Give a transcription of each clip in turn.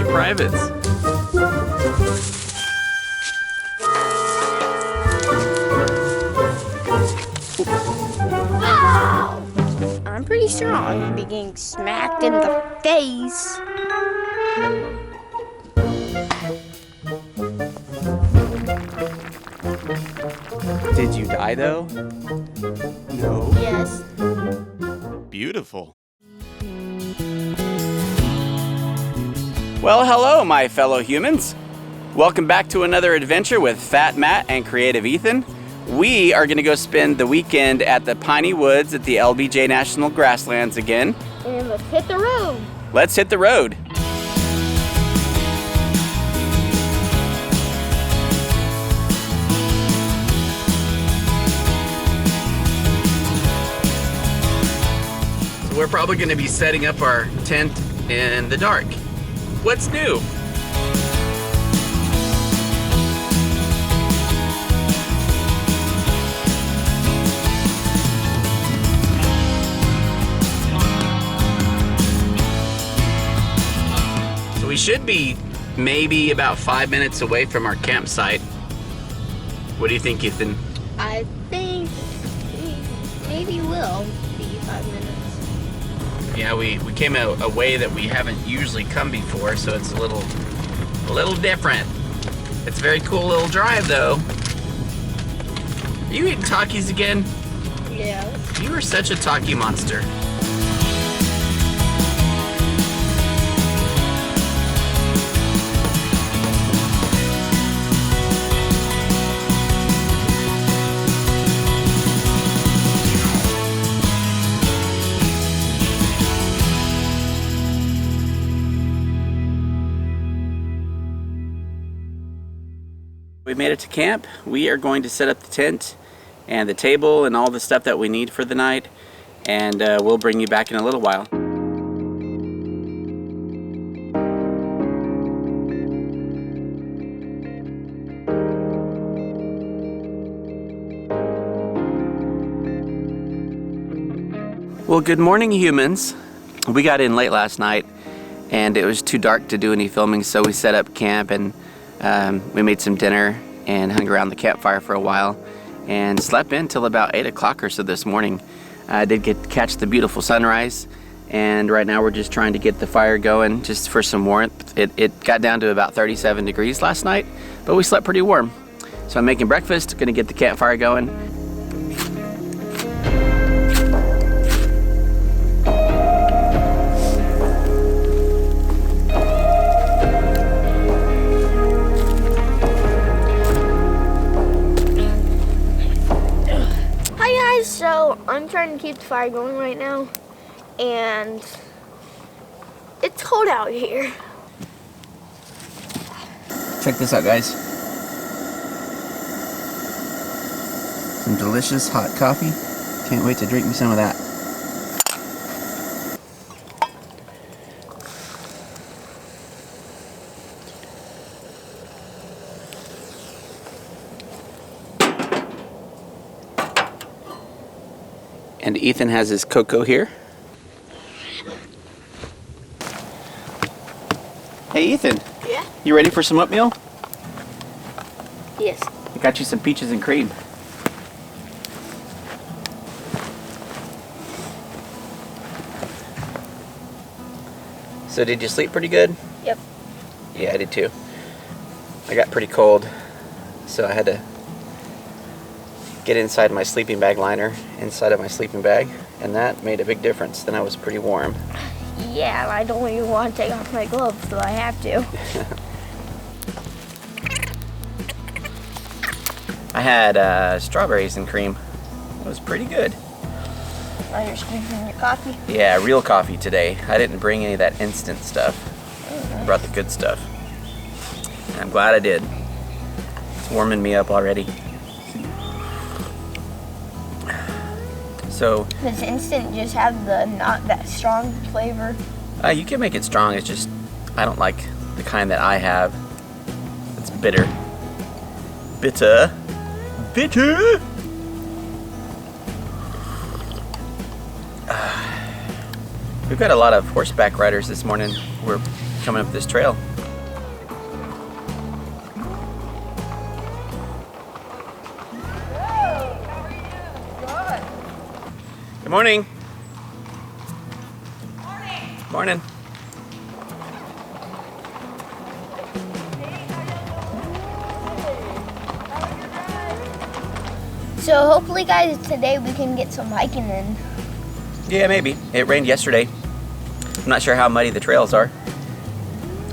privates. I'm pretty sure I'm gonna be getting smacked in the face. Did you die though? No. Yes. Beautiful. Well, hello, my fellow humans. Welcome back to another adventure with FatMat and Kreativ.Ethan. We are going to go spend the weekend at the Piney Woods at the LBJ National Grasslands again. And let's hit the road. Let's hit the road. So we're probably going to be setting up our tent in the dark. What's new? So we should be maybe about 5 minutes away from our campsite. What do you think, Ethan? I think maybe will be 5 minutes. Yeah, we came a way that we haven't usually come before, so it's a little different. It's a very cool little drive, though. Are you eating Takis again? Yeah. You are such a Taki monster. We made it to camp. We are going to set up the tent and the table and all the stuff that we need for the night, and we'll bring you back in a little while. Well, good morning, humans. We got in late last night and it was too dark to do any filming, so we set up camp and we made some dinner and hung around the campfire for a while and slept in till about 8 o'clock or so this morning. I did get to catch the beautiful sunrise, and right now we're just trying to get the fire going just for some warmth. It got down to about 37 degrees last night, but we slept pretty warm. So I'm making breakfast, gonna get the campfire going. So I'm trying to keep the fire going right now, and it's cold out here. Check this out, guys. Some delicious hot coffee. Can't wait to drink me some of that. And Ethan has his cocoa here. Hey Ethan. Yeah? You ready for some oatmeal? Yes. I got you some peaches and cream. So did you sleep pretty good? Yep. Yeah, I did too. I got pretty cold, so I had to get inside my sleeping bag liner, inside of my sleeping bag, and that made a big difference. Then I was pretty warm. Yeah, and I don't even want to take off my gloves, so I have to. I had strawberries and cream. It was pretty good. Now you're squeezing your coffee? Yeah, real coffee today. I didn't bring any of that instant stuff. I brought the good stuff. And I'm glad I did. It's warming me up already. So does instant just have the not that strong flavor? you can make it strong. It's just I don't like the kind that I have. It's bitter. Bitter. Bitter. We've got a lot of horseback riders this morning. We're coming up this trail. Good morning. Morning. So hopefully, guys, today we can get some hiking in. Yeah, maybe. It rained yesterday. I'm not sure how muddy the trails are.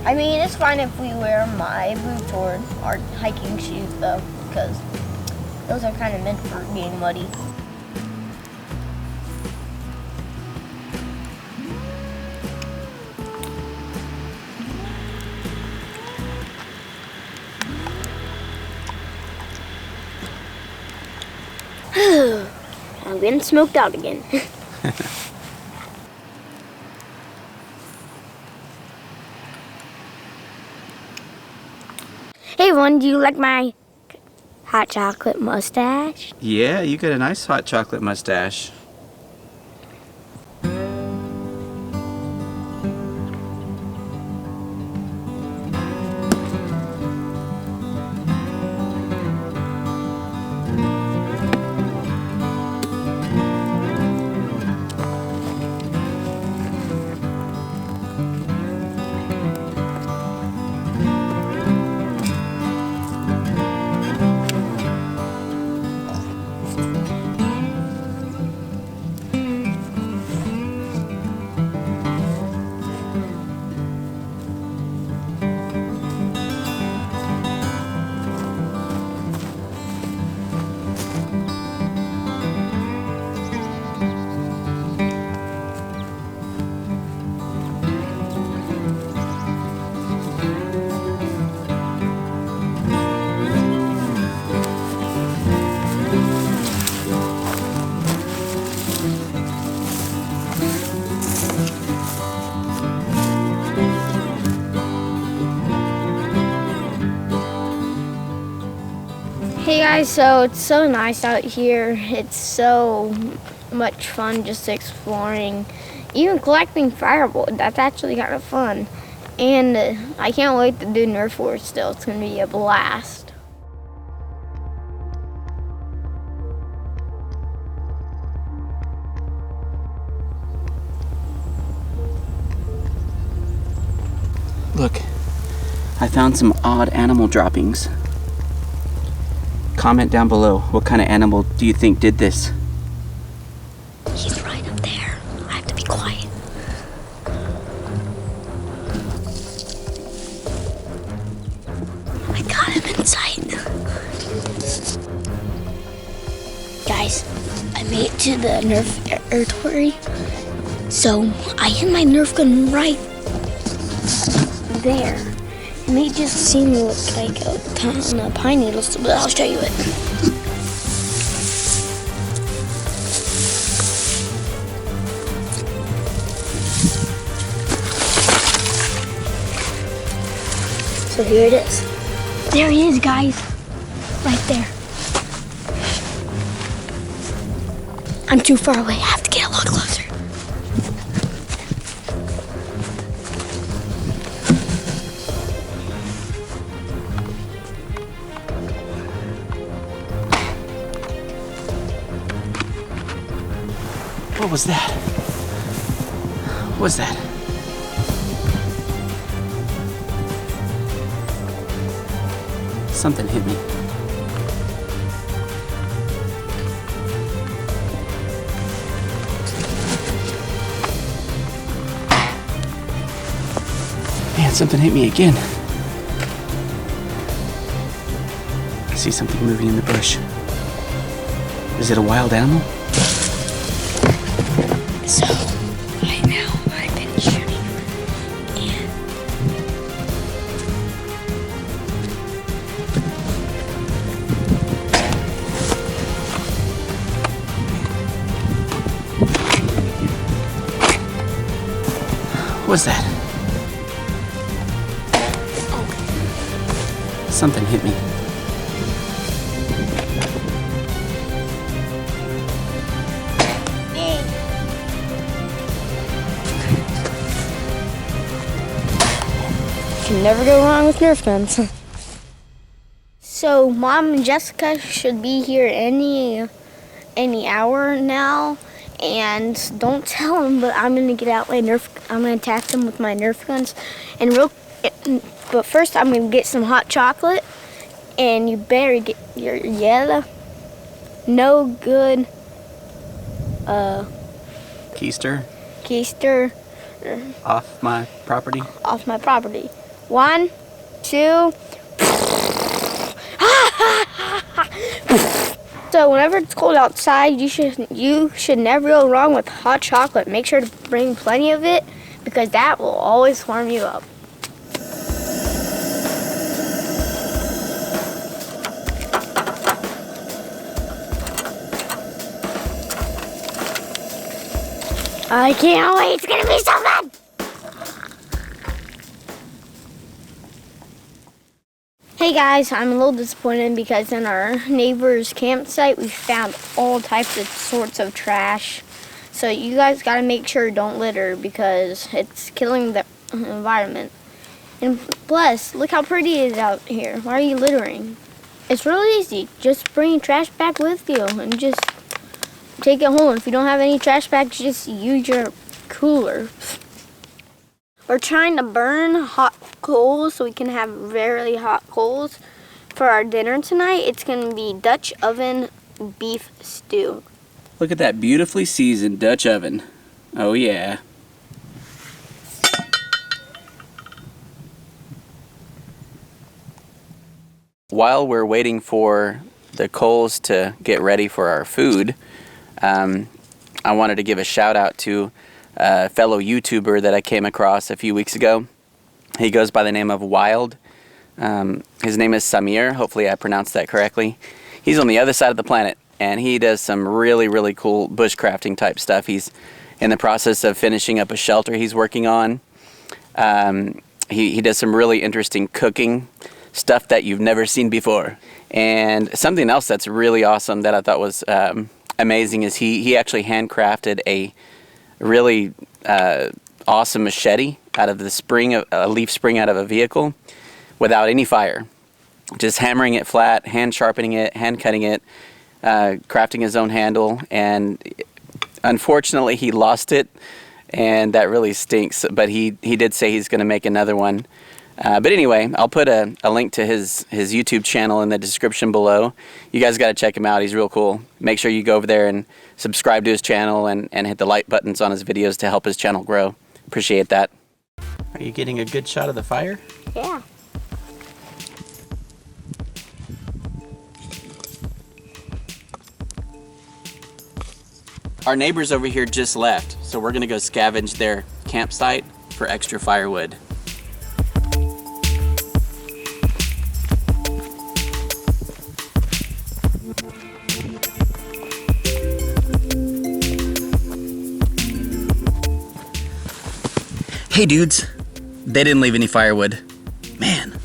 I mean, it's fine if we wear my boots or our hiking shoes, though, because those are kind of meant for being muddy. I'm getting smoked out again. Hey everyone, do you like my hot chocolate mustache? Yeah, you got a nice hot chocolate mustache. Hey guys, so it's so nice out here. It's so much fun just exploring, even collecting firewood. That's actually kind of fun. And I can't wait to do Nerf Wars still. It's going to be a blast. Look, I found some odd animal droppings. Comment down below, what kind of animal do you think did this? He's right up there. I have to be quiet. I got him in sight. Guys, I made it to the Nerf territory. So I hit my Nerf gun right there. And they just seem to look like a ton of pine needles, but I'll show you it. So here it is. There he is, guys. Right there. I'm too far away. I have to get a lot closer. What was that? What was that? Something hit me. Man, something hit me again. I see something moving in the bush. Is it a wild animal? So, right now, I've been shooting, and what was that? Something hit me. can never go wrong with Nerf guns. So Mom and Jessica should be here any hour now, And don't tell him, but I'm gonna get out my Nerf. I'm gonna attack them with my Nerf guns. But first, I'm gonna get some hot chocolate, and you better get your yellow, no good, Keister off my property. Off my property. 1, 2. So whenever it's cold outside, you should never go wrong with hot chocolate. Make sure to bring plenty of it because that will always warm you up. I can't wait. It's gonna be so fun. Hey guys, I'm a little disappointed because in our neighbor's campsite we found all types of sorts of trash. So you guys gotta make sure don't litter because it's killing the environment. And plus, look how pretty it is out here. Why are you littering? It's really easy. Just bring your trash bag with you and just take it home. If you don't have any trash bags, just use your cooler. We're trying to burn hot coals so we can have very hot coals for our dinner tonight. It's going to be Dutch oven beef stew. Look at that beautifully seasoned Dutch oven. Oh yeah. While we're waiting for the coals to get ready for our food, I wanted to give a shout out to a fellow YouTuber that I came across a few weeks ago. He goes by the name of Wild. His name is Samir. Hopefully I pronounced that correctly. He's on the other side of the planet, and he does some really, really cool bushcrafting type stuff. He's in the process of finishing up a shelter he's working on. He does some really interesting cooking stuff that you've never seen before. And something else that's really awesome that I thought was amazing is he actually handcrafted a really awesome machete out of the spring, a leaf spring out of a vehicle without any fire. Just hammering it flat, hand sharpening it, hand cutting it, crafting his own handle, and unfortunately he lost it, and that really stinks, but he did say he's going to make another one. But anyway, I'll put a link to his YouTube channel in the description below. You guys got to check him out. He's real cool. Make sure you go over there and subscribe to his channel and hit the like buttons on his videos to help his channel grow. Appreciate that. Are you getting a good shot of the fire? Yeah. Our neighbors over here just left, so we're going to go scavenge their campsite for extra firewood. Hey dudes, they didn't leave any firewood. Man.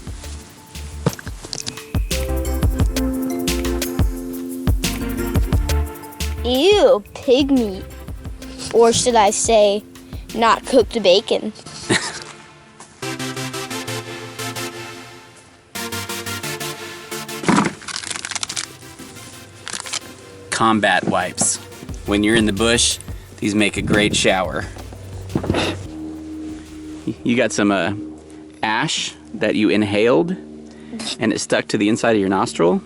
Ew, pig meat. Or should I say, not cooked bacon. Combat wipes. When you're in the bush, these make a great shower. You got some ash that you inhaled, and it stuck to the inside of your nostril,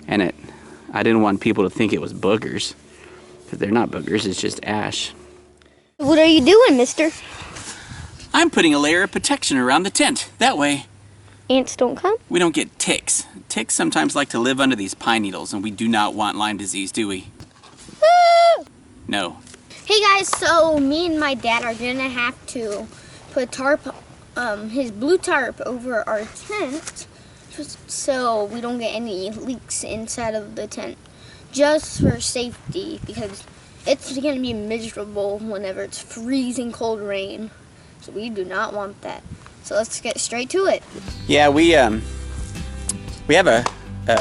and I didn't want people to think it was boogers, because they're not boogers, it's just ash. What are you doing, mister? I'm putting a layer of protection around the tent. That way, Ants don't come? we don't get ticks. Ticks sometimes like to live under these pine needles, and we do not want Lyme disease, do we? Woo! No. Hey guys, so me and my dad are gonna have to put tarp, his blue tarp over our tent so we don't get any leaks inside of the tent. Just for safety, because it's gonna be miserable whenever it's freezing cold rain. So we do not want that. So let's get straight to it. Yeah, we have a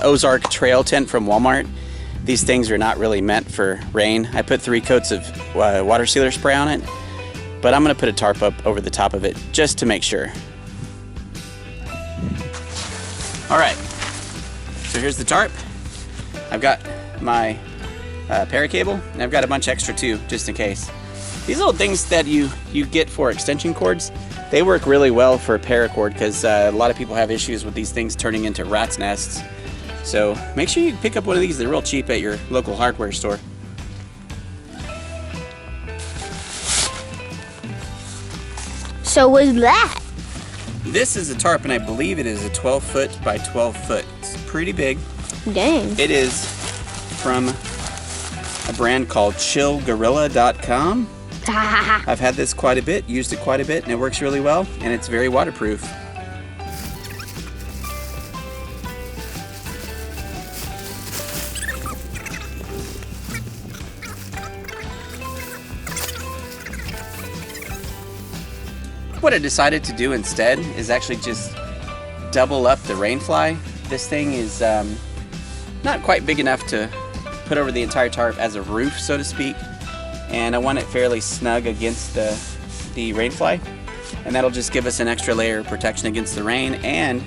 Ozark trail tent from Walmart. These things are not really meant for rain. I put 3 coats of water sealer spray on it, but I'm gonna put a tarp up over the top of it just to make sure. All right, so here's the tarp. I've got my paracable, and I've got a bunch extra too, just in case. These little things that you get for extension cords, they work really well for a paracord because a lot of people have issues with these things turning into rat's nests. So make sure you pick up one of these. They're real cheap at your local hardware store. So what's that? This is a tarp, and I believe it is a 12 foot by 12 foot. It's pretty big. Dang. It is from a brand called ChillGorilla.com. I've had this quite a bit, used it quite a bit, and it works really well, and it's very waterproof. What I decided to do instead is actually just double up the rainfly. This thing is not quite big enough to put over the entire tarp as a roof, so to speak, and I want it fairly snug against the rainfly, and that'll just give us an extra layer of protection against the rain, and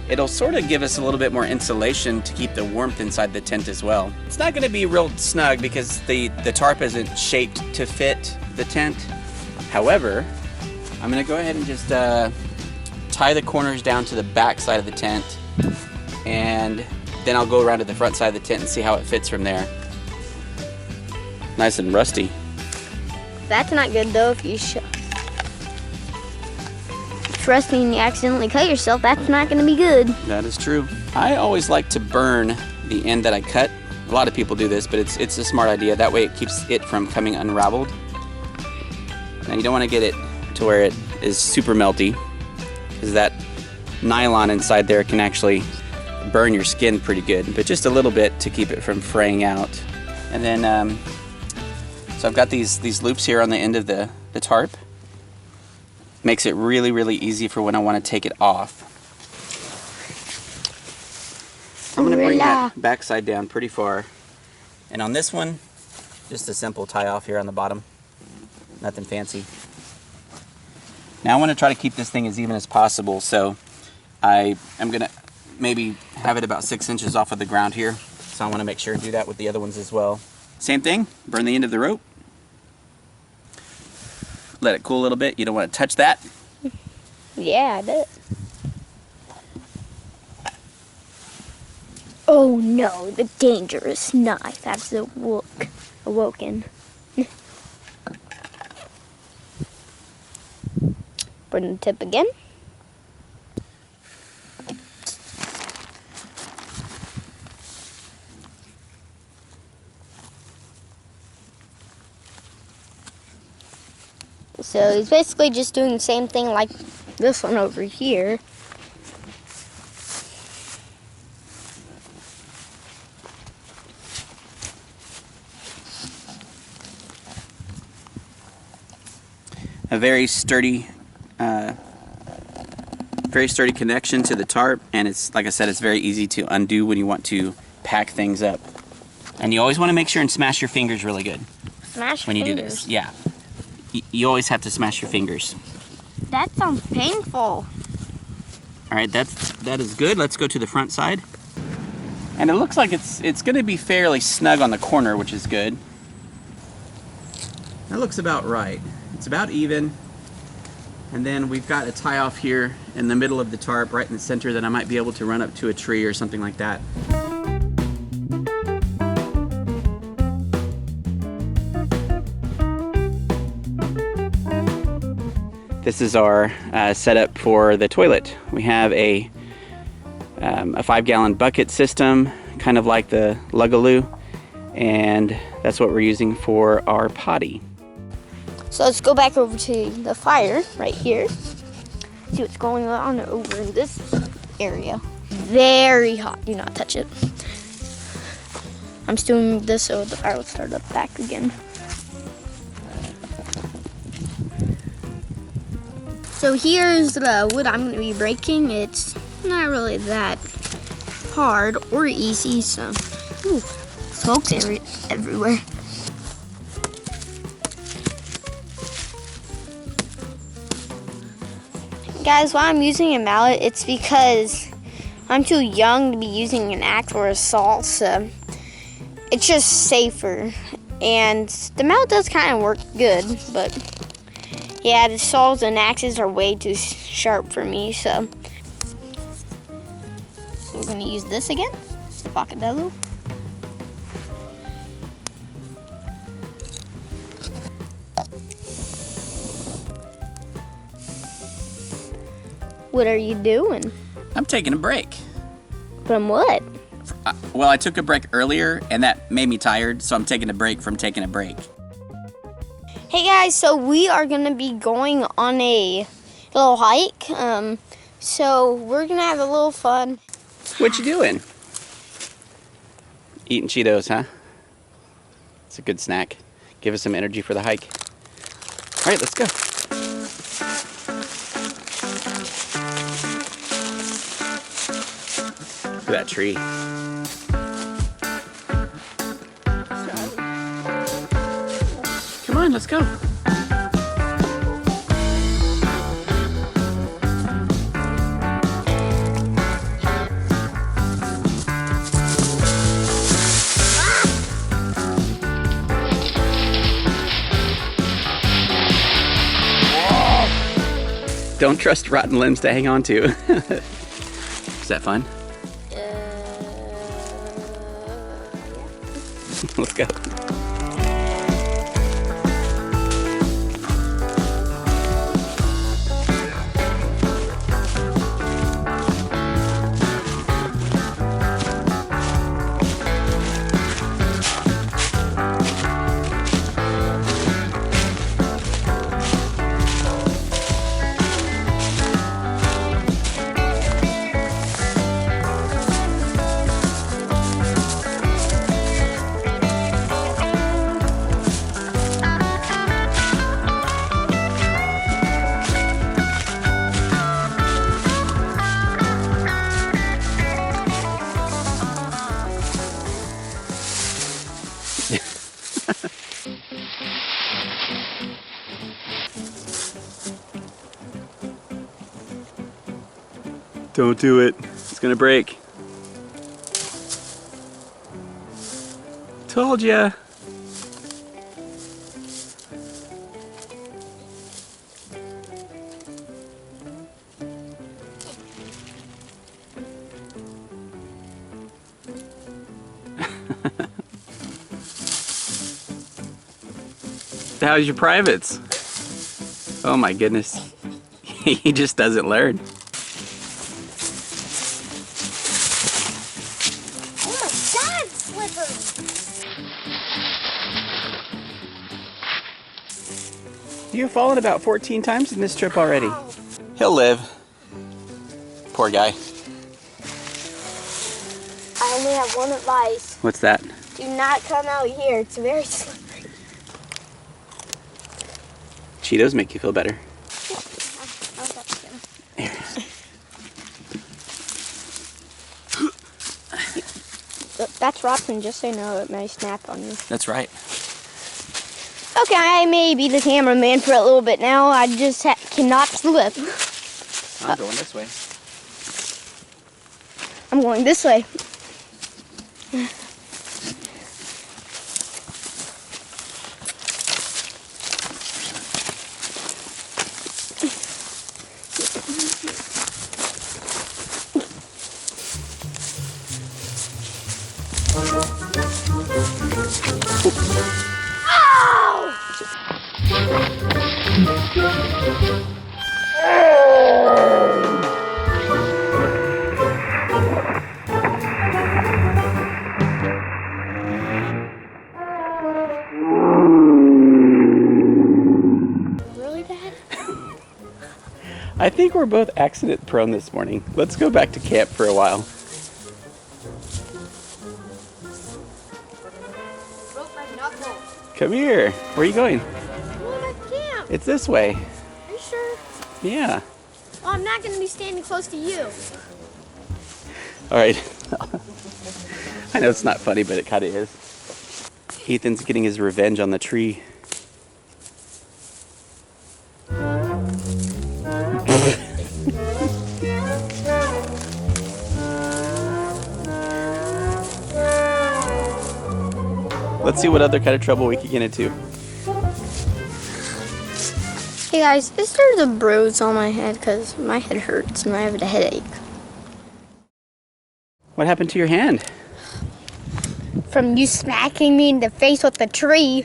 it'll sort of give us a little bit more insulation to keep the warmth inside the tent as well. It's not going to be real snug because the tarp isn't shaped to fit the tent. However, I'm going to go ahead and just tie the corners down to the back side of the tent, and then I'll go around to the front side of the tent and see how it fits from there. Nice and rusty. That's not good though. If it's rusty and you accidentally cut yourself, that's not going to be good. That is true. I always like to burn the end that I cut. A lot of people do this, but it's a smart idea. That way it keeps it from coming unraveled. Now you don't want to get it to where it is super melty, because that nylon inside there can actually burn your skin pretty good, but just a little bit to keep it from fraying out. And then so I've got these loops here on the end of the tarp. Makes it really, really easy for when I want to take it off. I'm going to bring that backside down pretty far, and on this one, just a simple tie off here on the bottom. Nothing fancy. Now I want to try to keep this thing as even as possible, so I am going to maybe have it about 6 inches off of the ground here. So I want to make sure to do that with the other ones as well. Same thing, burn the end of the rope. Let it cool a little bit. You don't want to touch that. Yeah, I did. Oh no, the dangerous knife has awoken. Burn the tip again. So he's basically just doing the same thing like this one over here. A very sturdy connection to the tarp, and it's, like I said, it's very easy to undo when you want to pack things up. And you always want to make sure and smash your fingers really good. Smash when you do this. Yeah. You always have to smash your fingers. That sounds painful. All right, that is good. Let's go to the front side. And it looks like it's going to be fairly snug on the corner, which is good. That looks about right. It's about even. And then we've got a tie off here in the middle of the tarp, right in the center, that I might be able to run up to a tree or something like that. This is our setup for the toilet. We have a 5-gallon bucket system, kind of like the Lugaloo, and that's what we're using for our potty. So let's go back over to the fire right here. See what's going on over in this area. Very hot. Do not touch it. I'm just doing this so the fire will start up back again. So here's the wood I'm going to be breaking. It's not really that hard or easy, so smoke's everywhere. Guys, why I'm using a mallet, it's because I'm too young to be using an axe or a saw, so it's just safer. And the mallet does kind of work good, but yeah, the saws and axes are way too sharp for me, so we're gonna use this again, the pocket bezel. What are you doing? I'm taking a break. From what? Well, I took a break earlier, and that made me tired, so I'm taking a break from taking a break. Hey guys, so we are gonna be going on a little hike. So we're gonna have a little fun. What you doing? Eating Cheetos, huh? It's a good snack. Give us some energy for the hike. All right, let's go. Look at that tree. Come on, let's go. Don't trust rotten limbs to hang on to. Is that fun? Let's go. Don't do it. It's gonna break. Told ya. How's your privates? Oh my goodness. He just doesn't learn. You've fallen about 14 times in this trip already. He'll live. Poor guy. I only have one advice. What's that? Do not come out here. It's very slippery. Cheetos make you feel better. That's rotten, just so you know, it may snap on you. That's right. Okay, I may be the cameraman for a little bit now. I just cannot slip. I'm going this way. I'm going this way. I think we're both accident prone this morning. Let's go back to camp for a while. Broke my knuckle. Come here. Where are you going? I'm going back to camp. It's this way. Are you sure? Yeah. Well, I'm not going to be standing close to you. All right. I know it's not funny, but it kind of is. Ethan's getting his revenge on the tree. Let's see what other kind of trouble we could get into. Hey guys, there's a bruise on my head because my head hurts and I have a headache. What happened to your hand? From you smacking me in the face with the tree.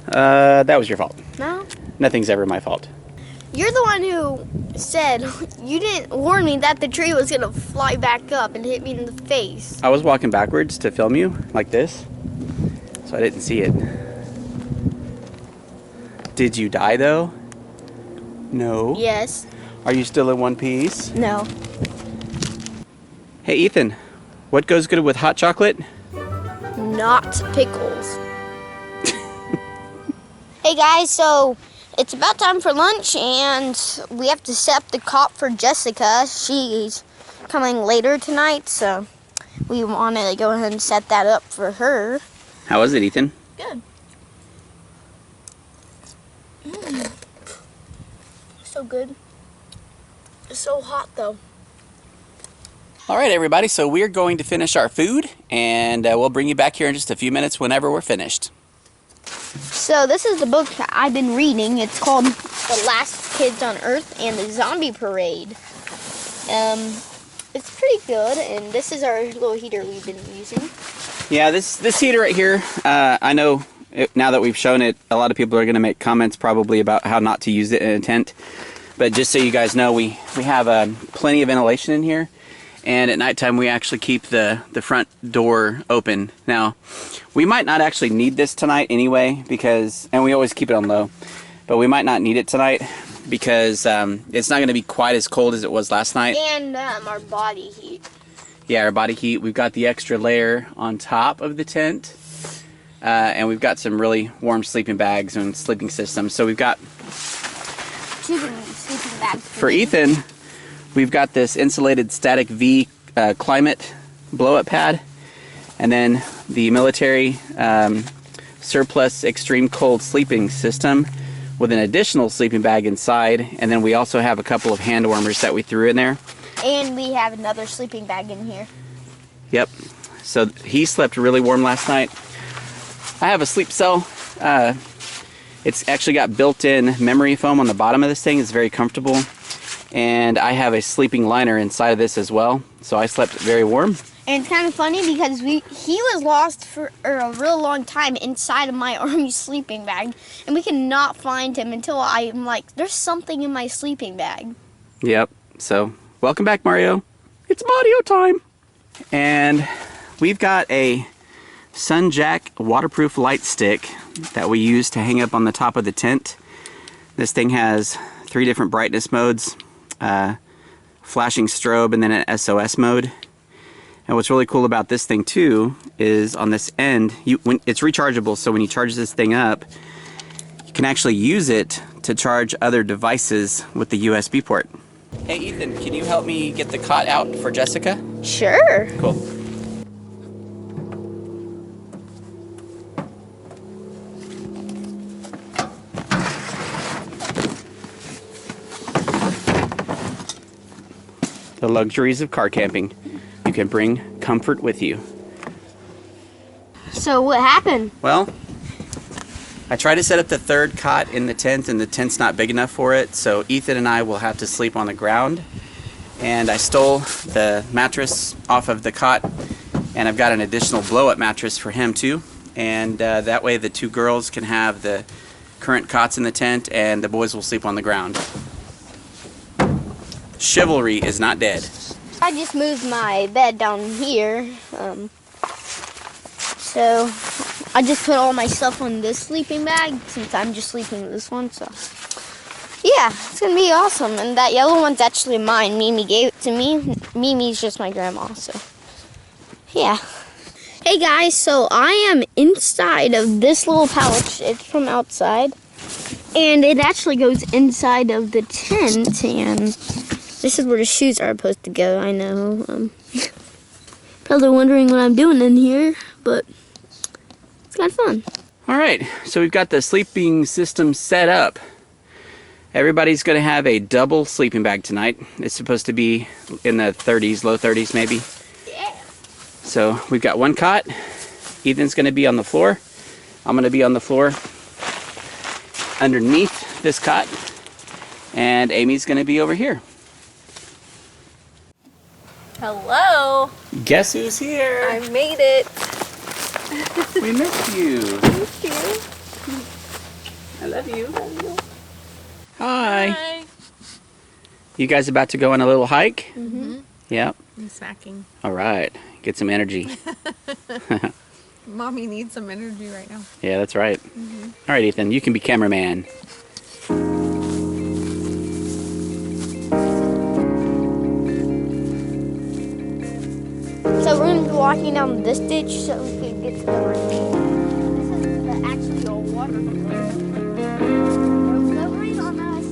That was your fault. No? Nothing's ever my fault. You're the one who said you didn't warn me that the tree was gonna fly back up and hit me in the face. I was walking backwards to film you, like this, so I didn't see it. Did you die though? No. Yes. Are you still in one piece? No. Hey Ethan, what goes good with hot chocolate? Not pickles. Hey guys, so it's about time for lunch and we have to set up the cot for Jessica. She's coming later tonight, so we want to go ahead and set that up for her. How was it, Ethan? Good. So good. It's so hot though. All right, everybody, so we're going to finish our food, and we'll bring you back here in just a few minutes whenever we're finished. So this is the book I've been reading. It's called The Last Kids on Earth and the Zombie Parade. It's pretty good, and this is our little heater we've been using. Yeah, this heater right here, I know now that we've shown it, a lot of people are going to make comments probably about how not to use it in a tent. But just so you guys know, we have plenty of ventilation in here. And at nighttime, we actually keep the front door open. Now, we might not actually need this tonight anyway, and we always keep it on low, but we might not need it tonight because it's not going to be quite as cold as it was last night. And our body heat. Yeah, our body heat. We've got the extra layer on top of the tent, and we've got some really warm sleeping bags and sleeping systems. So we've got... sleeping bags. For Ethan... We've got this insulated static V climate blow-up pad, and then the military surplus extreme cold sleeping system with an additional sleeping bag inside, and then we also have a couple of hand warmers that we threw in there. And we have another sleeping bag in here. Yep. So he slept really warm last night. I have a sleep cell. It's actually got built-in memory foam on the bottom of this thing. It's very comfortable. And I have a sleeping liner inside of this as well, so I slept very warm. And it's kind of funny because he was lost for a real long time inside of my army sleeping bag, and we could not find him until I'm like, there's something in my sleeping bag. Yep. So welcome back, Mario. It's Mario time. And we've got a Sunjack waterproof light stick that we use to hang up on the top of the tent. This thing has 3 different brightness modes. Flashing strobe, and then an SOS mode. And what's really cool about this thing too is on this end, it's rechargeable, so when you charge this thing up, you can actually use it to charge other devices with the USB port. Hey Ethan, can you help me get the cot out for Jessica? Sure. Cool. The luxuries of car camping. You can bring comfort with you. So what happened? Well, I tried to set up the 3rd cot in the tent, and the tent's not big enough for it, so Ethan and I will have to sleep on the ground. And I stole the mattress off of the cot, and I've got an additional blow-up mattress for him too. And that way the 2 girls can have the current cots in the tent, and the boys will sleep on the ground. Chivalry is not dead. I just moved my bed down here. So I just put all my stuff on this sleeping bag since I'm just sleeping in this one. So yeah, it's gonna be awesome. And that yellow one's actually mine. Mimi gave it to me. Mimi's just my grandma. So yeah. Hey guys, so I am inside of this little pouch. It's from outside, and it actually goes inside of the tent, and this is where the shoes are supposed to go. I know. Probably wondering what I'm doing in here, but it's kind of fun. All right, so we've got the sleeping system set up. Everybody's going to have a double sleeping bag tonight. It's supposed to be in the 30s, low 30s maybe. Yeah. So we've got 1 cot. Ethan's going to be on the floor. I'm gonna be on the floor underneath this cot, and Amy's gonna be over here. Hello. Guess who's here? I made it. We missed you. Thank you. I love you. Love you. Hi. Hi. You guys about to go on a little hike? Mm-hmm. Yep. I'm snacking. All right. Get some energy. Mommy needs some energy right now. Yeah, that's right. All right, Ethan, you can be cameraman. So we're going to be walking down this ditch so we can get to the ravine. This is actually a water hose. There's no rain on us.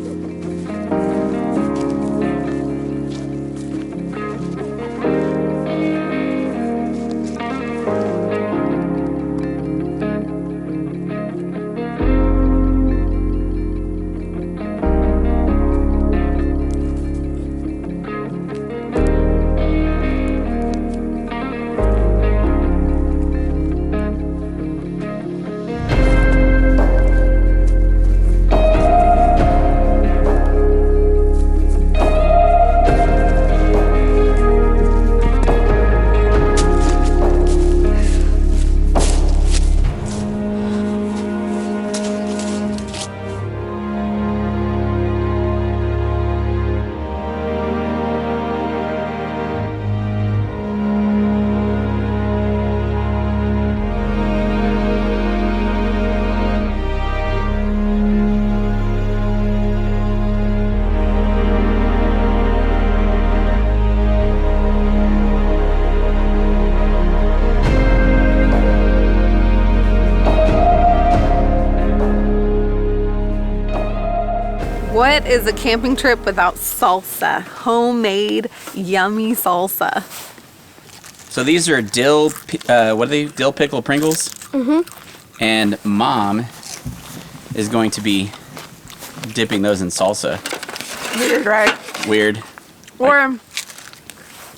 What is a camping trip without salsa? Homemade, yummy salsa. So these are dill, what are they? Dill pickle Pringles? Mm-hmm. And Mom is going to be dipping those in salsa. Weird, right? Weird. Or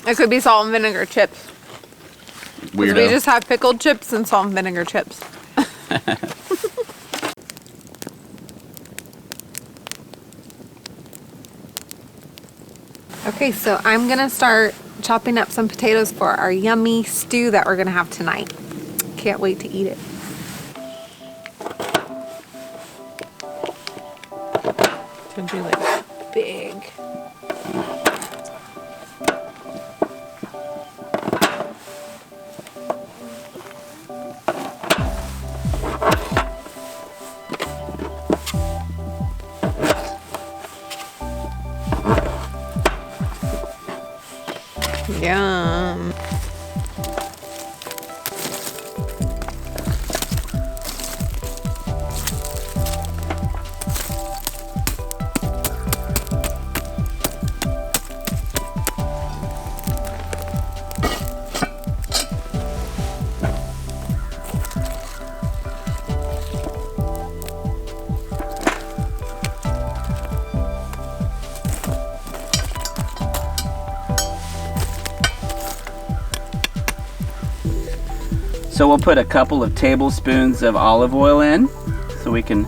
it could be salt and vinegar chips. 'Cause Weirdo. we just have pickled chips and salt and vinegar chips. Okay, so I'm gonna start chopping up some potatoes for our yummy stew that we're gonna have tonight. Can't wait to eat it. It's gonna be like big. Yum. So we'll put a couple of tablespoons of olive oil in so we can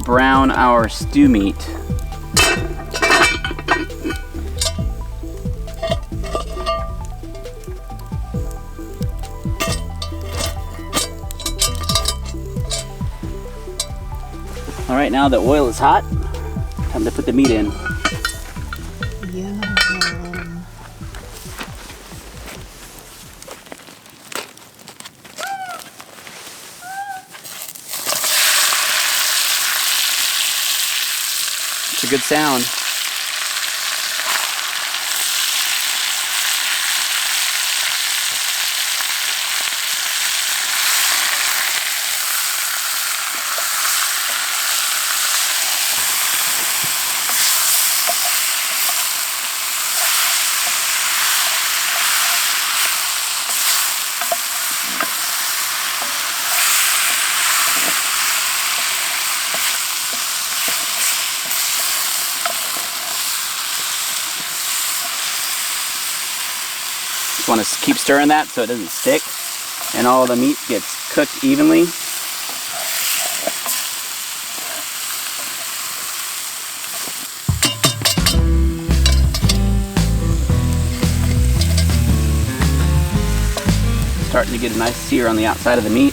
brown our stew meat. All right, now the oil is hot, time to put the meat in. Yum. It's a good sound. Just want to keep stirring that so it doesn't stick and all the meat gets cooked evenly. starting to get a nice sear on the outside of the meat.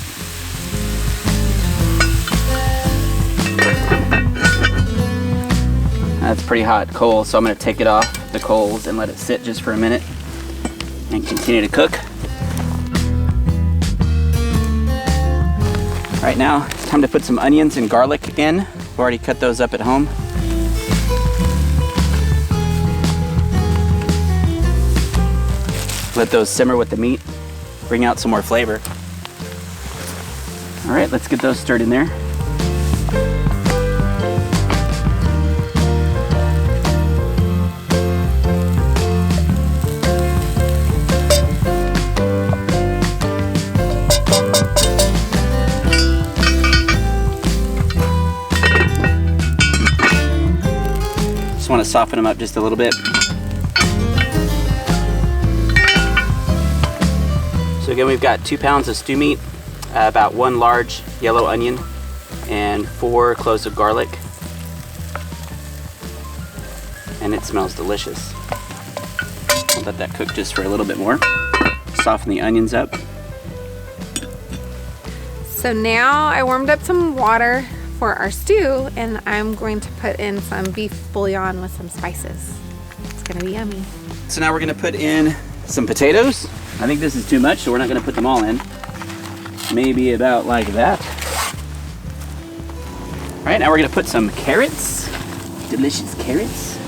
That's pretty hot coal, so I'm going to take it off the coals and let it sit just for a minute and continue to cook. Right now, it's time to put some onions and garlic in. I've already cut those up at home. Let those simmer with the meat, bring out some more flavor. All right, let's get those stirred in there. Just want to soften them up just a little bit. So again, we've got 2 pounds of stew meat, about 1 large yellow onion, and 4 cloves of garlic. And it smells delicious. I'll let that cook just for a little bit more. Soften the onions up. So now I warmed up some water for our stew, and I'm going to put in some beef bouillon with some spices. It's gonna be yummy. So now we're gonna put in some potatoes. I think this is too much, so we're not gonna put them all in. Maybe about like that. All right, now we're gonna put some carrots. Delicious carrots.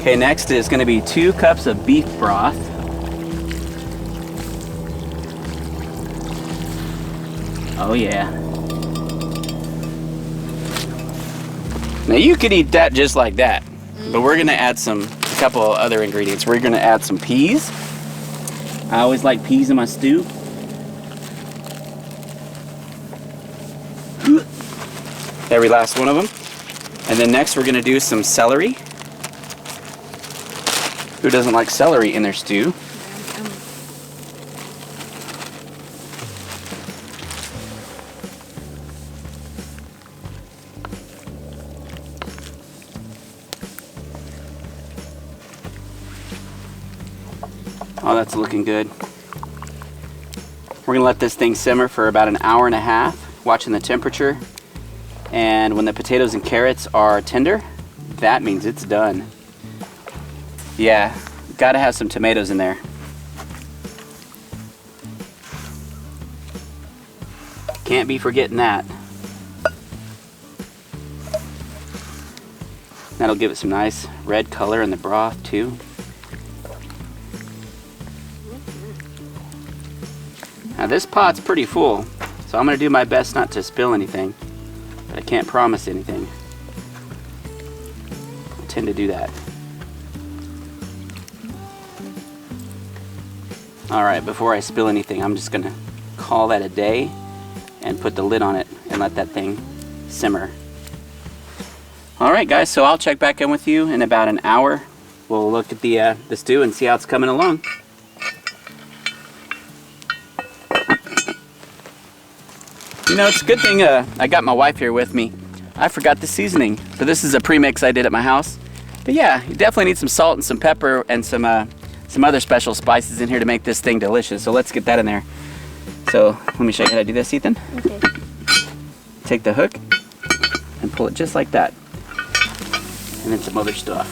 Okay, next is gonna be 2 cups of beef broth. Oh yeah. Now you could eat that just like that, but we're gonna add a couple other ingredients. We're gonna add some peas. I always like peas in my stew. Every last one of them. And then next we're gonna do some celery. Who doesn't like celery in their stew? Oh, that's looking good. We're gonna let this thing simmer for about an hour and a half, watching the temperature. And when the potatoes and carrots are tender, that means it's done. Yeah, gotta have some tomatoes in there. Can't be forgetting that. That'll give it some nice red color in the broth too. Now this pot's pretty full, so I'm gonna do my best not to spill anything, but I can't promise anything. I tend to do that. All right, before I spill anything, I'm just gonna call that a day and put the lid on it and let that thing simmer. All right, guys, so I'll check back in with you in about an hour. We'll look at the stew and see how it's coming along. You know, it's a good thing I got my wife here with me. I forgot the seasoning. So this is a premix I did at my house. But yeah, you definitely need some salt and some pepper and some other special spices in here to make this thing delicious. So let's get that in there. So let me show you how to do this, Ethan. Okay. Take the hook and pull it just like that. And then some other stuff.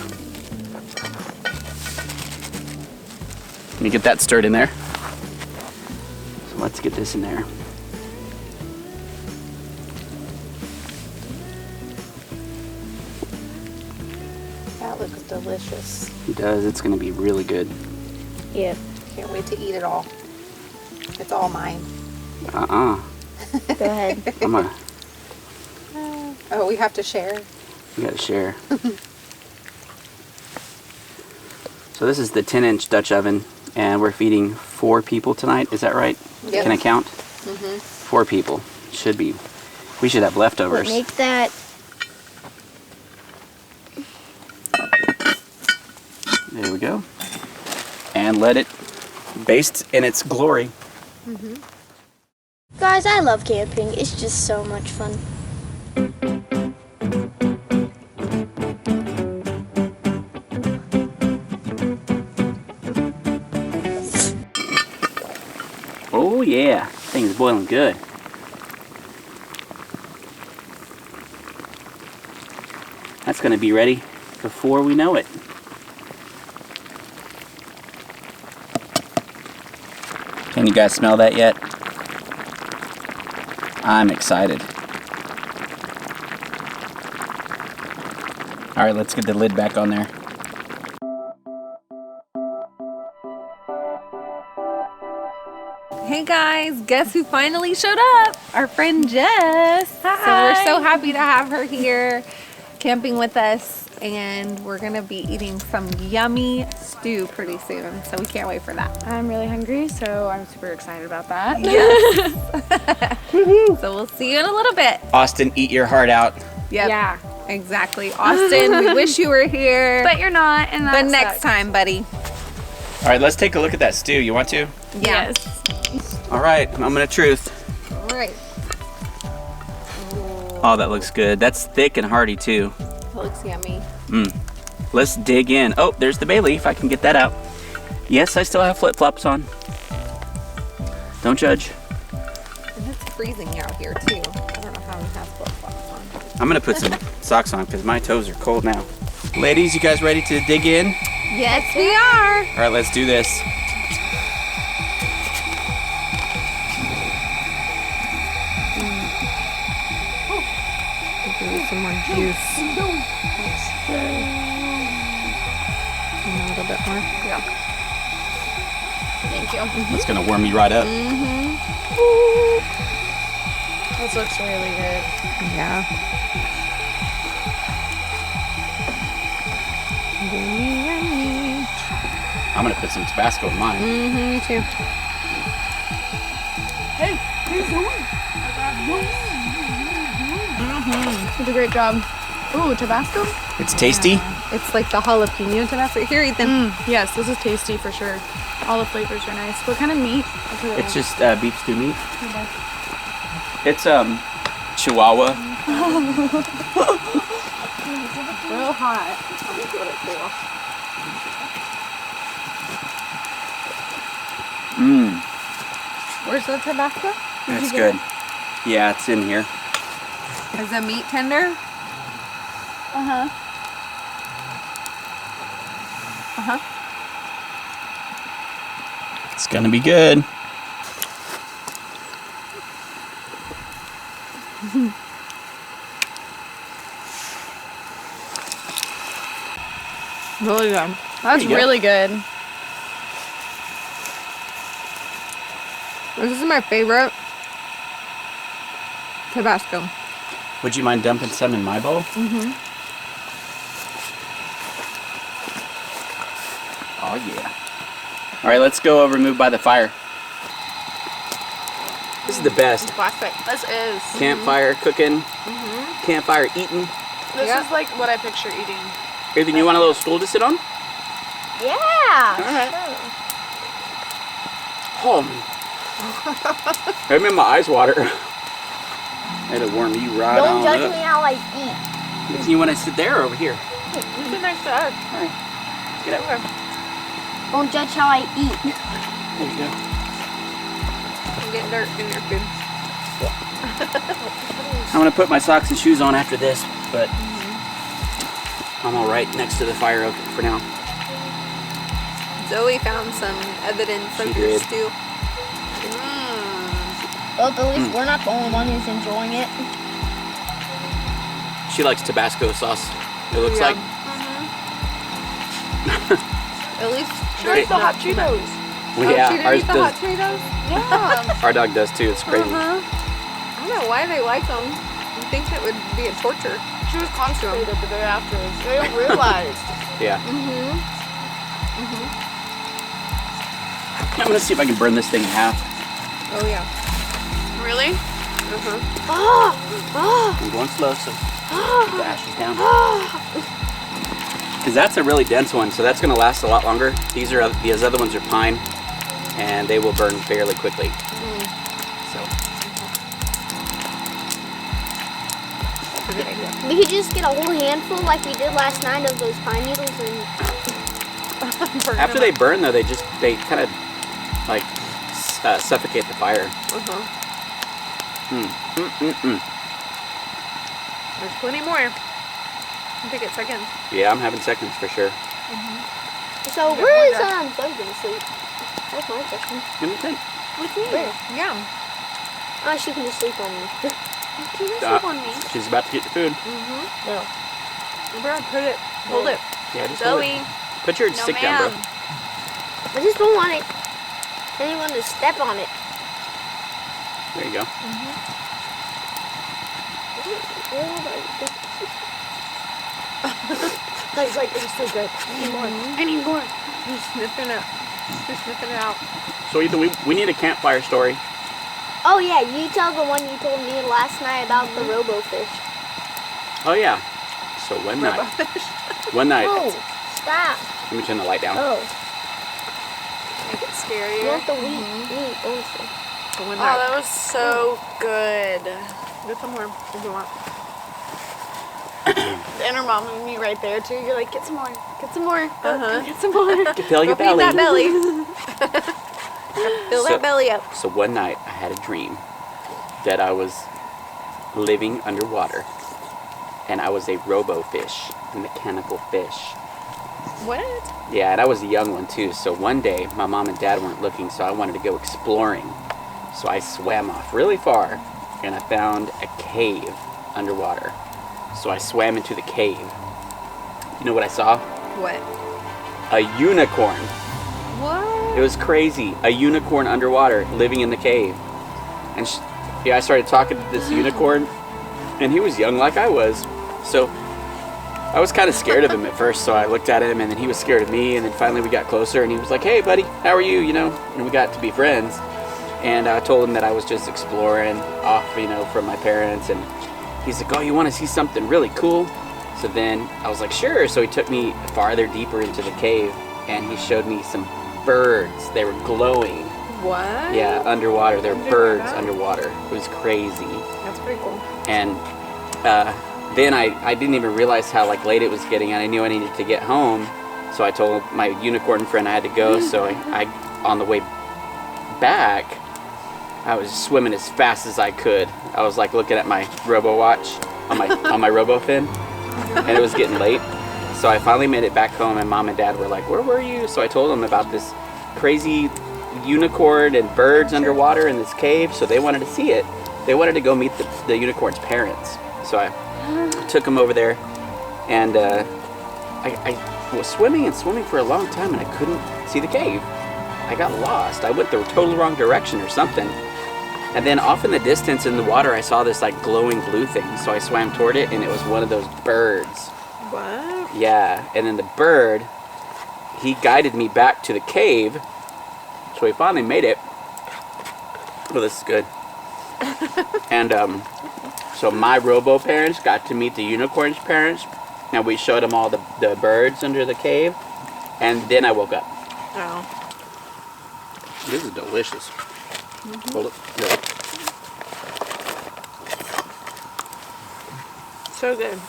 Let me get that stirred in there. So let's get this in there. That looks delicious. It does. It's going to be really good. Yeah. Can't wait to eat it all. It's all mine. Go ahead. I'm gonna. Oh, we have to share. We gotta share. So this is the 10-inch Dutch oven, and we're feeding 4 people tonight. Is that right? Yep. Can I count? Mm-hmm. 4 people. Should be. We should have leftovers. What makes that? There we go. And let it baste in its glory. Mm-hmm. Guys, I love camping. It's just so much fun. Oh yeah, thing's boiling good. That's gonna be ready before we know it. Can you guys smell that yet? I'm excited. All right, let's get the lid back on there. Hey guys, guess who finally showed up? Our friend Jess. Hi. So we're so happy to have her here camping with us, and we're gonna be eating some yummy stew pretty soon. So we can't wait for that. I'm really hungry, so I'm super excited about that. Yes. So we'll see you in a little bit. Austin, eat your heart out. Yep. Yeah. Exactly. Austin, we wish you were here. But you're not, and But that next sucks. time, buddy. All right, let's take a look at that stew. You want to? Yeah. Yes. All right, moment of truth. All right. Oh, that looks good. That's thick and hearty too. That looks yummy. Let's dig in. Oh, there's the bay leaf. I can get that out. Yes, I still have flip-flops on. Don't judge. And it's freezing out here too. I don't know how he has flip-flops on. I'm gonna put some socks on because my toes are cold now. Ladies, you guys ready to dig in? Yes, we are. All right, let's do this. Give you some more juice. A little bit more. Yeah. Thank you. It's gonna warm you right up. This looks really good. Yeah. Yummy. I'm gonna put some Tabasco in mine. Me too. You did a great job. Ooh, Tabasco? It's tasty. It's like the jalapeno Tabasco. Here, Ethan. Yes, this is tasty for sure. All the flavors are nice. What kind of meat? It's just beef stew meat. It's Chihuahua. real hot. Where's the Tabasco? That's good. Yeah, it's in here. Is the meat tender? Uh-huh. It's gonna be good. Really good. That's you go. really good. This is my favorite Tabasco. Would you mind dumping some in my bowl? Oh yeah. All right, let's go over Move by the Fire. This is the best. Plastic. This is. Campfire cooking, campfire eating. This Yeah. is like what I picture eating. Ethan, you want a little stool to sit on? Yeah. Alright. Oh. I made my eyes water. It'll warm you right Don't on judge up. me how I eat. Ethan, you want to sit there or over here? You sit next to us. All right. Get up. Don't judge how I eat. There you go. You get dirt in your food. I'm gonna put my socks and shoes on after this, but I'm all right next to the fire for now. Zoe found some evidence She of your did. stew. Well, at least we're not the only one who's enjoying it. She likes Tabasco sauce. It looks Yeah. like. At least She likes the hot Cheetos. Well, she yeah, didn't ours eat the does. hot Cheetos? Yeah. Our dog does too. It's crazy. I don't know why they like them. You think it would be a torture. She was constipated the day after. They don't realize. Yeah. I'm gonna see if I can burn this thing in half. Oh yeah. Really? I'm going slow, so keep the ashes down. Because that's a really dense one, so that's gonna last a lot longer. These other ones are pine, and they will burn fairly quickly. So That's a good idea. We could just get a whole handful like we did last night of those pine needles and after they burn, though, they kind of like suffocate the fire. There's plenty more. I think it's seconds. Yeah, I'm having seconds for sure. So where is Bug gonna sleep? That's my question. Let me think. With me. Where? Yeah. Oh, she can just sleep on me. She can sleep on me. She's about to get your food. No. Bro, hold it. Yeah, just hold Zoe. it. Put your stick down, bro. I just don't want it. Anyone to step on it. There you go. It's like, it's so good. I need more. I need more. She's sniffing it. She's sniffing it out. So Ethan, we need a campfire story. Oh yeah, you tell the one you told me last night about the robo-fish. Oh yeah. So one night. Oh, stop. Let me turn the light down. Oh, Make it you scarier. want the wheat also. Oh, that was so good. Get some more if you want. The inner mom and me right there too. You're like, get some more. Get some more. Get some more. Fill your Go feed belly. that belly. Fill that belly up. So one night I had a dream that I was living underwater and I was a robo-fish, a mechanical fish. What? Yeah, and I was a young one too. So one day my mom and dad weren't looking, so I wanted to go exploring. So I swam off really far and I found a cave underwater. So I swam into the cave. You know what I saw? What? A unicorn. What? It was crazy. A unicorn underwater living in the cave. And I started talking to this unicorn and he was young like I was. So I was kind of scared of him at first. So I looked at him and then he was scared of me. And then finally we got closer and he was like, hey buddy, how are you? You know, and we got to be friends. And I told him that I was just exploring off, you know, from my parents. And he's like, oh, you want to see something really cool? So then I was like, sure. So he took me farther deeper into the cave and he showed me some birds. They were glowing. What? Yeah, underwater. They're birds underwater. It was crazy. That's pretty cool. And then I didn't even realize how like late it was getting and I knew I needed to get home. So I told my unicorn friend I had to go. So I on the way back, I was swimming as fast as I could. I was like looking at my robo watch on my robo fin and it was getting late. So I finally made it back home and mom and dad were like, where were you? So I told them about this crazy unicorn and birds underwater in this cave. So they wanted to see it. They wanted to go meet the unicorn's parents. So I took them over there and I was swimming for a long time and I couldn't see the cave. I got lost. I went the total wrong direction or something. And then off in the distance in the water, I saw this like glowing blue thing. So I swam toward it and it was one of those birds. What? Yeah, and then the bird, he guided me back to the cave. So we finally made it. Oh, this is good. And so my robo parents got to meet the unicorn's parents. And we showed them all the birds under the cave. And then I woke up. Oh. This is delicious. Hold it. So good.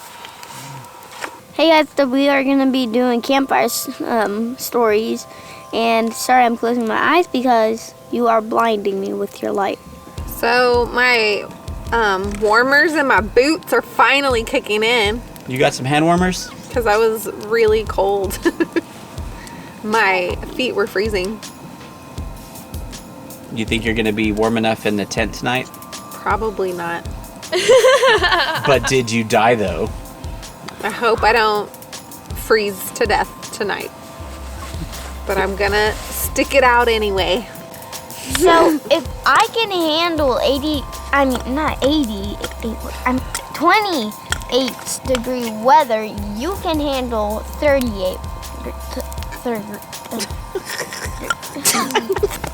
Hey guys, so we are going to be doing campfire stories. And sorry I'm closing my eyes because you are blinding me with your light. So my warmers and my boots are finally kicking in You got some hand warmers? because I was really cold. My feet were freezing. You think you're going to be warm enough in the tent tonight? Probably not. But did you die though? I hope I don't freeze to death tonight. But I'm gonna stick it out anyway. So if I can handle 28 degree weather, you can handle 38.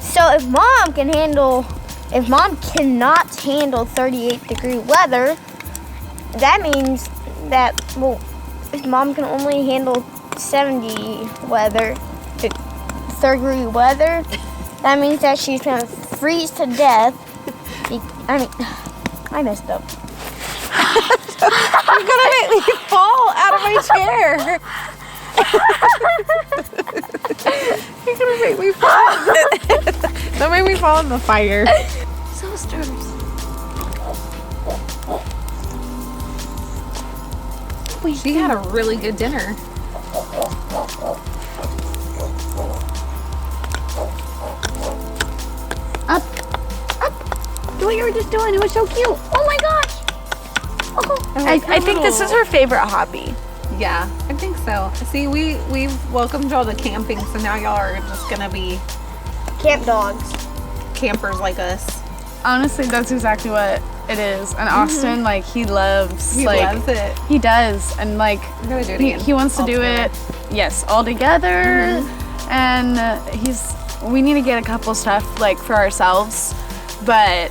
So if mom cannot handle 38 degree weather, that means that, well, if mom can only handle 70 degree weather, that means that she's gonna freeze to death. I messed up. You're gonna make me fall out of my chair. You're gonna make me fall. Don't make me fall in the fire. So stirs. She had a really good dinner. Up. Do what you were just doing. It was so cute. Oh my gosh. Oh. I think this is her favorite hobby. Yeah, I think so. See, we've welcomed y'all to camping, so now y'all are just gonna be Camp dogs. campers like us. Honestly, that's exactly what it is. And Austin, like, he loves, He like, loves it. he does. And like, I'm gonna do it he, again. he wants to All do together. it, yes, all together. And we need to get a couple stuff like for ourselves, but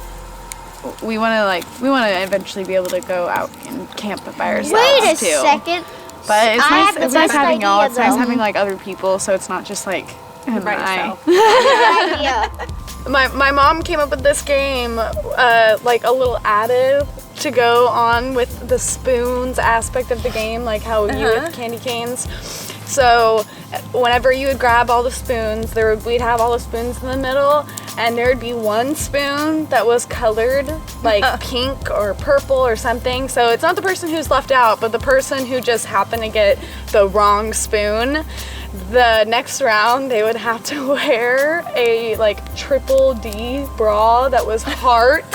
we want to eventually be able to go out and camp by ourselves Wait a too. second. But it's I nice. have the It's nice best having y'all. idea, It's nice though. having like other people, so it's not just like him By and I. yourself. Good idea. My mom came up with this game, like a little additive to go on with the spoons aspect of the game, like how you with candy canes. So whenever you would grab all the spoons, we'd have all the spoons in the middle, and there would be one spoon that was colored like pink or purple or something. So it's not the person who's left out, but the person who just happened to get the wrong spoon. The next round, they would have to wear a like triple D bra that was heart,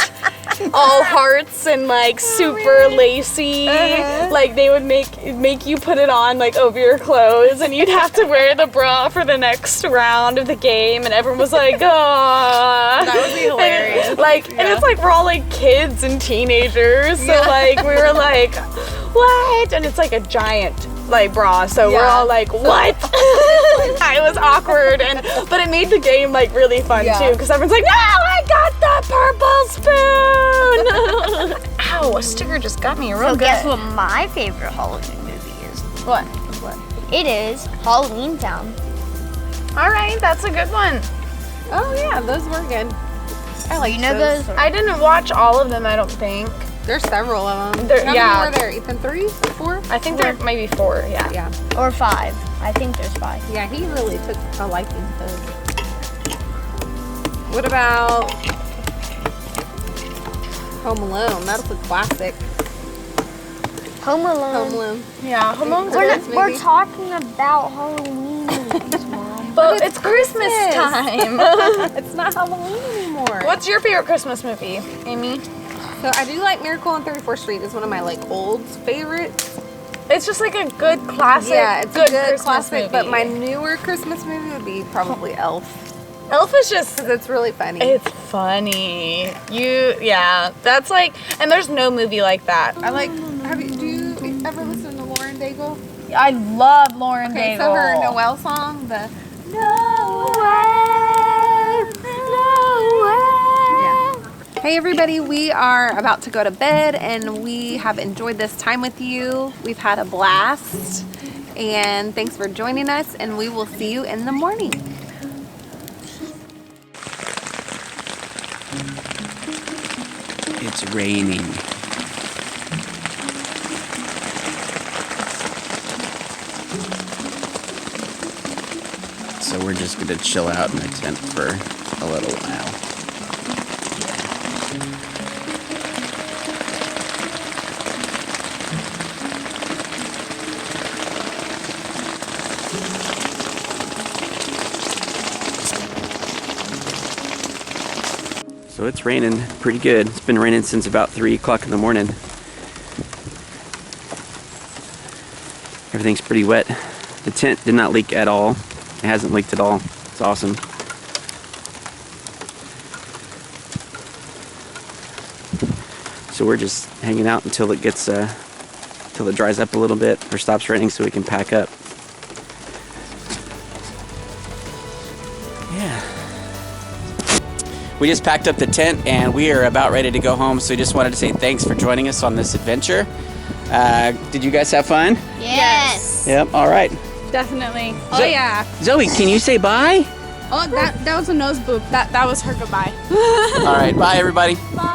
all hearts and like super lacy. Like they would make you put it on like over your clothes, and you'd have to wear the bra for the next round of the game. And everyone was like, "Oh, That would be hilarious. And it's like we're all like kids and teenagers, so like we were like, what? And it's like a giant like bra, so we're all like, what? It was awkward, but it made the game like really fun too, because everyone's like, no, I got the purple spoon. Ow, a sticker just got me real So good. guess what my favorite Halloween movie is? What? It is Halloween Town. All right, that's a good one. Oh yeah, those were good. I like You know those? I didn't watch all of them, I don't think. There's several of them. There- How yeah. many were there, Ethan? 3? 4? I think there may be 4, yeah. Yeah. Or 5. I think there's 5. Yeah, he really took a liking to those. What about Home Alone? That's a classic. Home Alone. Home Alone. Yeah, Home Alone's We're, good. not, we're talking about Halloween movies, Mom. But it's Christmas time. It's not Halloween anymore. What's your favorite Christmas movie, Amy? So I do like Miracle on 34th Street. It's one of my like old favorites. It's just like a good classic. Yeah, it's good a good Christmas classic. movie. But my newer Christmas movie would be probably Elf. Elf is just. Because it's really funny. It's funny. That's like, and there's no movie like that. I like. Do you ever listen to Lauren Daigle? I love Lauren Okay, Daigle. so her Noel song, the Hey everybody, we are about to go to bed and we have enjoyed this time with you. We've had a blast and thanks for joining us and we will see you in the morning. It's raining. So we're just gonna chill out in the tent for a little while. So it's raining pretty good. It's been raining since about 3 o'clock in the morning. Everything's pretty wet. The tent did not leak at all. It hasn't leaked at all. It's awesome. So we're just hanging out until it gets, until it dries up a little bit or stops raining so we can pack up. Yeah. We just packed up the tent and we are about ready to go home. So we just wanted to say thanks for joining us on this adventure. Did you guys have fun? Yes. Yep, all right. Definitely. Oh yeah. Zoe, can you say bye? Oh, that was a nose boop. That was her goodbye. All right, bye everybody. Bye.